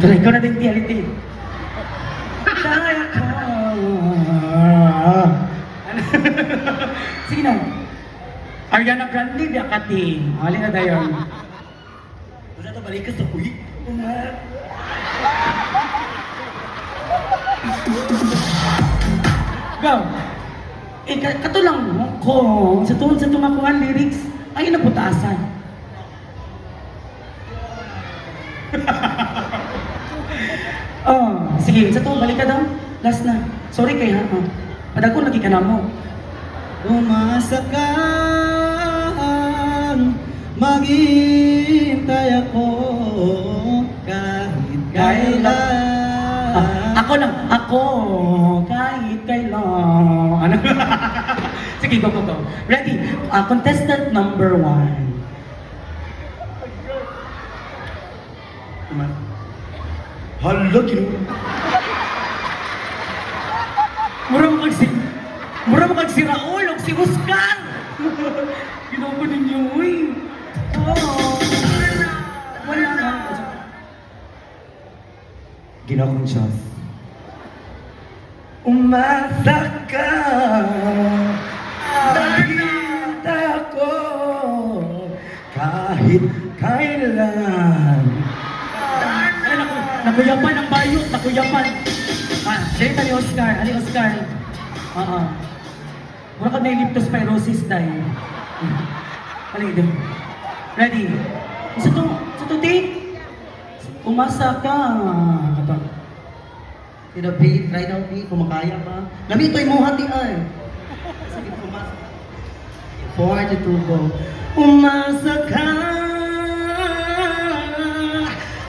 Try ko na din reality. Dahil ko. Sige na. Ariana Grande, Biakati. Halin na tayo. Wala na balik ka sa kuy. Go. Eh, kato lang ko. Sa tumakuhan lyrics, ay naputasan. Oh, sige, sa to, balik ka daw. Last na. Sorry kay ha. Oh. Padag ko lagi ka na mo. Umasa kang maghihintay ako kahit kailan. Ako lang, ako, kahit kailan. Ano? Sige, go. Ready? Contestant number 1. Hala, gino. Mura mo kag si Raul o si Oscar. Ginawa ninyo, uy. Oh, wala na. Ginawa kong Diyos. Umasa ka, nakita ko, kahit kailan. Ay, nakuyapan ang bayot, nakuyapan. Dito ni Oscar, ali Oscar. Oo. Mura ka na leptospirosis dahil. Halika din. Ready? Sa to take? Umasa ka. Ito. Ito, beat, try daw, beat, kung makaya pa. Lami ito'y mo hati ay. Sige, umasa. 4 to 2, go. Umasa ka,